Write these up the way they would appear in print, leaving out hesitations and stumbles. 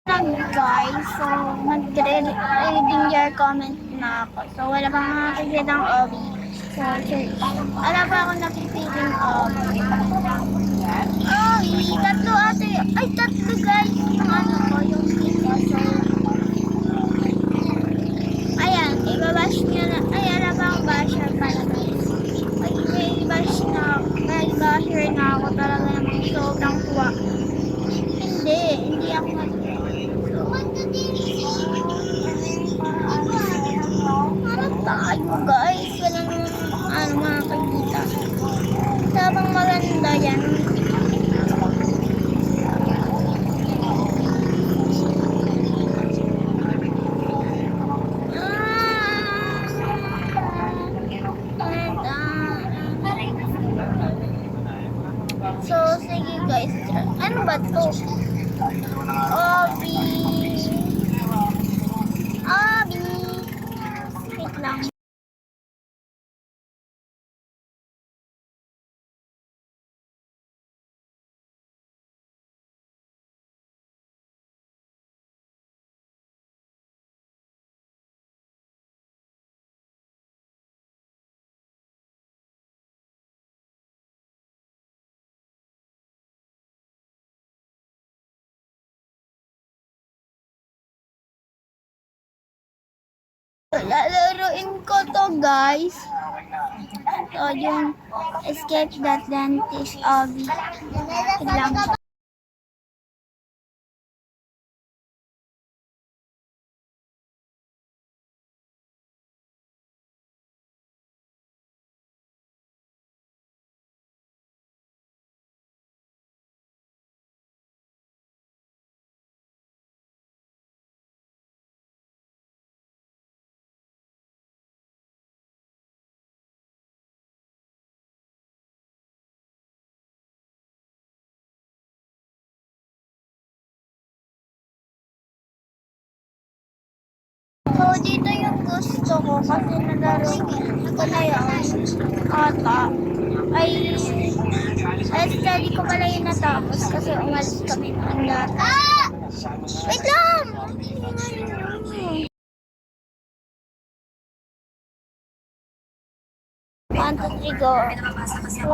Guys, so mag-reading your comment na ako. So wala pa nga nakikitang obi. So wala pa ako napipiling obi. Ay, tatlo ate. Ay, tatlo guys. Yung ano ko, yung isa. So, ayan, ibabash niya na. Ay, wala pa akong basher pala guys. Ay, may bash na ako. May basher na ako talaga namang sobrang tuwa. Hindi ako harap tayo guys. Walang makakita. Sabang maganda yan. So, sige guys. Ano ba to? Obi. Wait lang. Lalaroin ko to guys. So, yung escape that dentist Obi. Lang. So, dito yung gusto ko kasi nalaro ko na yun. Ata. Ay, study ko pala yung natapos kasi umalis kami ng data. Wait lang! 1, 2, 3, go.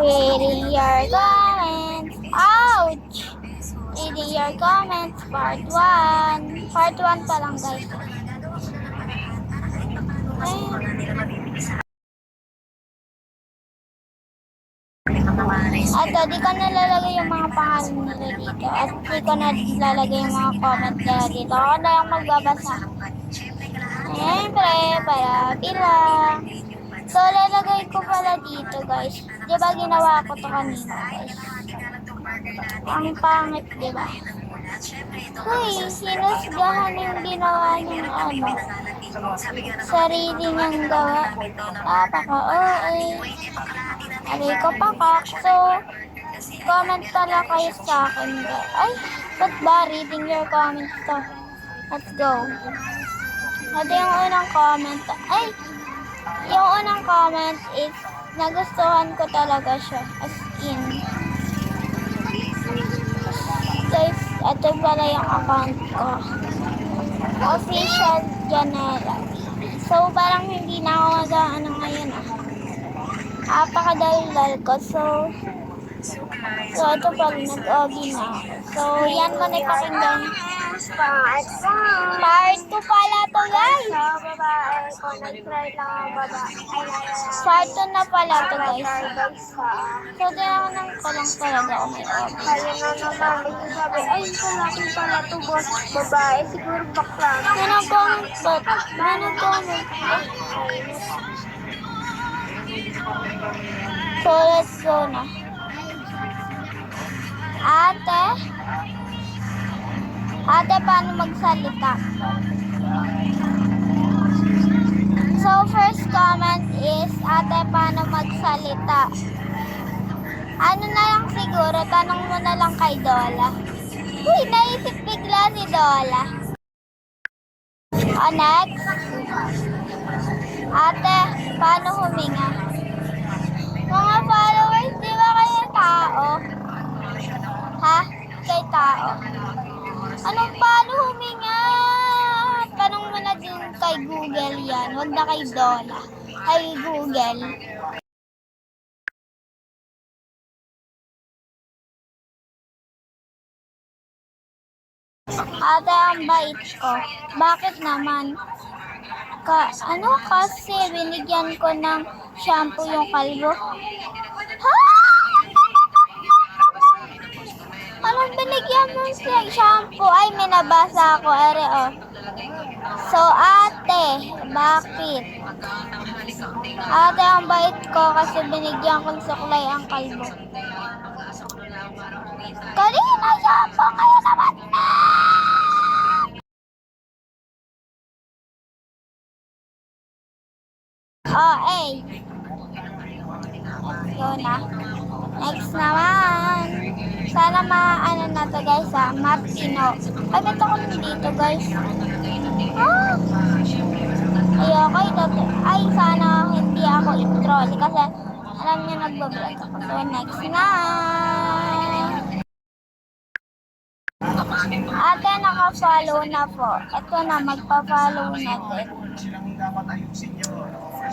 Reading your comments. Ouch! Reading your comments, part 1. Part 1 pa lang guys. At di ko nalalagay yung mga pangalan nila dito. At di ko nalalagay yung mga comment nila dito. Ako na yung magbabasa. Siyempre, para bilang. So, lalagay ko pala dito guys. Diba ginawa ko to kanina guys? Ang pangit, diba? Uy, sinusgahan yung ginawa niyang ano. Sarili niyang gawa. Napaka-OA. Aray ko pa kak. So, comment pala kayo sa akin. Ay, ba't ba? Reading your comments to. Let's go. Ito yung unang comment. Ay, yung unang comment is nagustuhan ko talaga siya. As in. Guys, ito pala yung account ko. Official Janela. So, parang hindi na ako mag-ano ngayon Apakadaldal ko. So, ito pala, nag-ogi na ako. So, yan mo na ipakinggan. Part 2 pala to guys. Part 2 na pala to guys. So, tinanong ng kalang talaga ako may ogi. Ay, kalaki pala to boss. Babae, siguro bakla. Manong comment ba't? Manong comment. So, let's go na. Ate, paano magsalita? So, first comment is, ate, paano magsalita? Ano na lang siguro, tanong mo na lang kay Dola. Uy, naisip bigla si Dola. Next. Ate, paano huminga? Mga followers, di ba kayo tao? Ha? Kay tao. Anong paano huminga? yan. Huwag na kay Dola. Kay Google. Ate, ang bait ko. Bakit naman? Ano kasi binigyan ko ng shampoo yung kalbo? Ha? Anong binigyan mo siya shampoo? Ay, may nabasa ako. Ere, oh. So, ate, bakit? Ate, ang bait ko kasi binigyan ko sa kulay ang kalbo. Kanina shampoo, kaya naman na! Oh, eh. Let's go na. Next naman. Sana ano na to guys ha. Martino. Ay, ba't ako dito guys? Ah! Ayoko ito. Ay, sana hindi ako i-troll. Kasi alam niyo nagbablog ako. So, next na. Ate, naka-follow na po. Ito na, magpa-follow na din.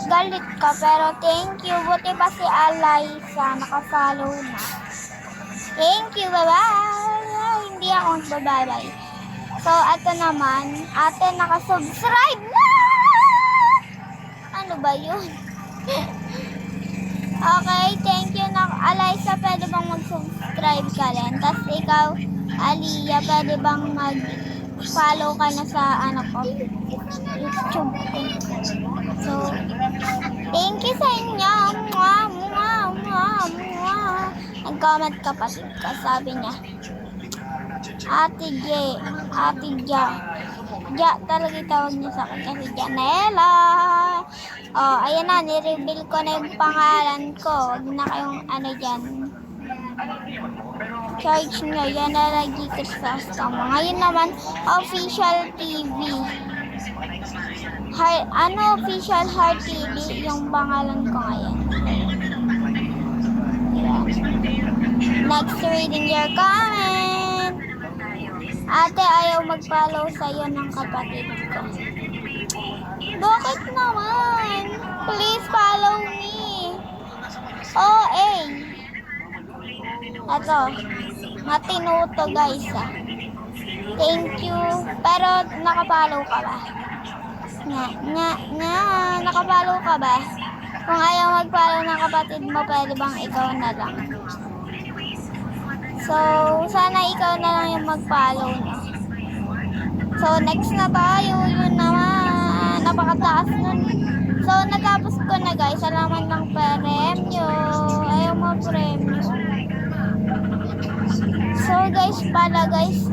Galit ka, pero thank you. Buti pa si Alaysa, naka-follow na. Thank you, bye-bye. Hindi ako magbabay. So, ito naman, ate, naka-subscribe na! Ano ba yun? Okay, thank you na Alaysa, pwede bang mag-subscribe ka rin? Tapos ikaw, Aliyah, pwede bang mag-follow ka na sa ano ko? YouTube ko. So, thank you sa inyo. Mwah, mwah, mwah, mwah. Nag-comment kapatid ka, sabi niya. Ate Ja. Ja talaga tawag niya sa akin kasi Janela. Oh, ayan na, nireveal ko na yung pangalan ko. Huwag na kayong ano dyan. Charge nyo, yan na lagi ko sa customer. Ngayon naman, official TV. Official Heart TV yung pangalan ko ngayon. Yeah. Next, reading your comment. Ate, ayaw mag-follow sa'yo ng kapatid ko. Bakit naman? Please follow me. Oh, Ito, matino to guys ah. Thank you. Pero nakapollow ka ba? Nakapollow ka ba? Kung ayaw mag-follow ng kapatid mo, pwede bang ikaw na lang? So, sana ikaw na lang yung mag-follow na. So, next na tayo. Yun naman. Napakataas nun. So, natapos ko na guys. Salamat ng premyo. Ayaw mo premyo. So, guys pala guys.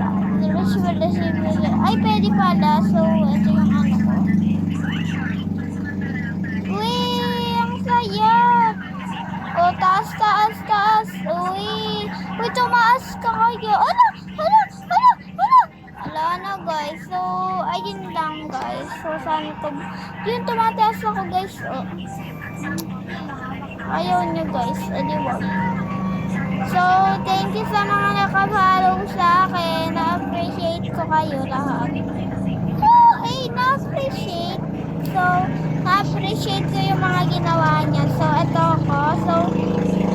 Ay, pwede pala. So, ito yung ano ko. Uy, ang saya. O, taas. Uy, tumaas ka kayo. Wala na guys. So, ayun lang guys. So, sana to. Yun, tumataas ako guys. Oh. Ayaw nyo guys. Wag. So, thank you sa mga nakafollow sa akin. Na-appreciate ko kayo lahat. Na-appreciate. So, na-appreciate ko yung mga ginawa niya. So, ito ako. So,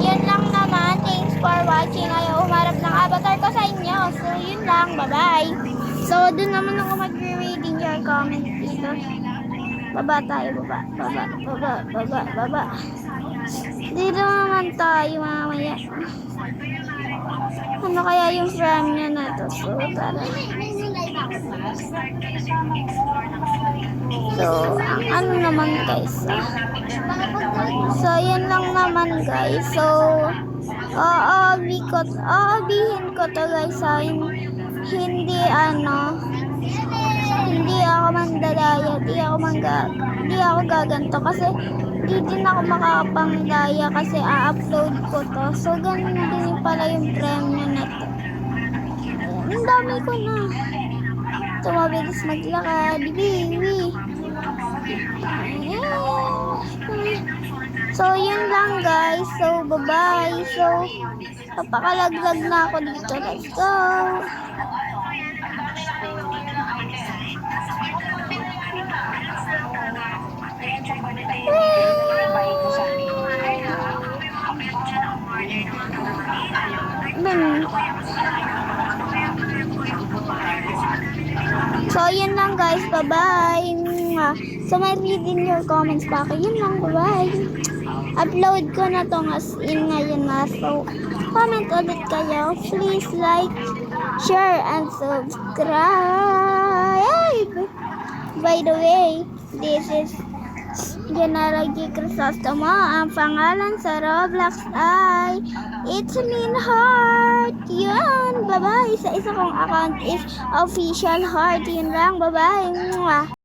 yun lang naman. Thanks for watching. Ayaw umarap ng avatar ko sa inyo. So, yun lang. Bye-bye. So, dun naman ako mag-reading your comment dito. Baba tayo. Baba. Dito naman tayo mamaya. Ano kaya yung frame niya na to? So, tara. So, ang ano naman guys. So, yun lang naman guys. So, aabihin ko to guys. Hindi ako mandalaya. Hindi ako gaganto kasi hindi din ako makapanglaya kasi a-upload ko to. So, ganun din pala yung premyo na to. Ang dami ko na. So, mabilis maglakad. Bibi. So, yun lang guys. So, bye-bye. So, papakalaglag na ako dito. Let's go. So, yun lang guys. Bye-bye. Mwah. So, may reading your comments pa ako. Yun lang. Bye-bye. Upload ko na to as in ngayon na. So, comment ulit kayo. Please like, share, and subscribe. By the way, this is General G. Crisostomo. Ang pangalan sa Roblox ay It's Mean Heart. Yun. Bye-bye. Sa isa kong account is Official Heart. Yun lang. Bye-bye. Mwah.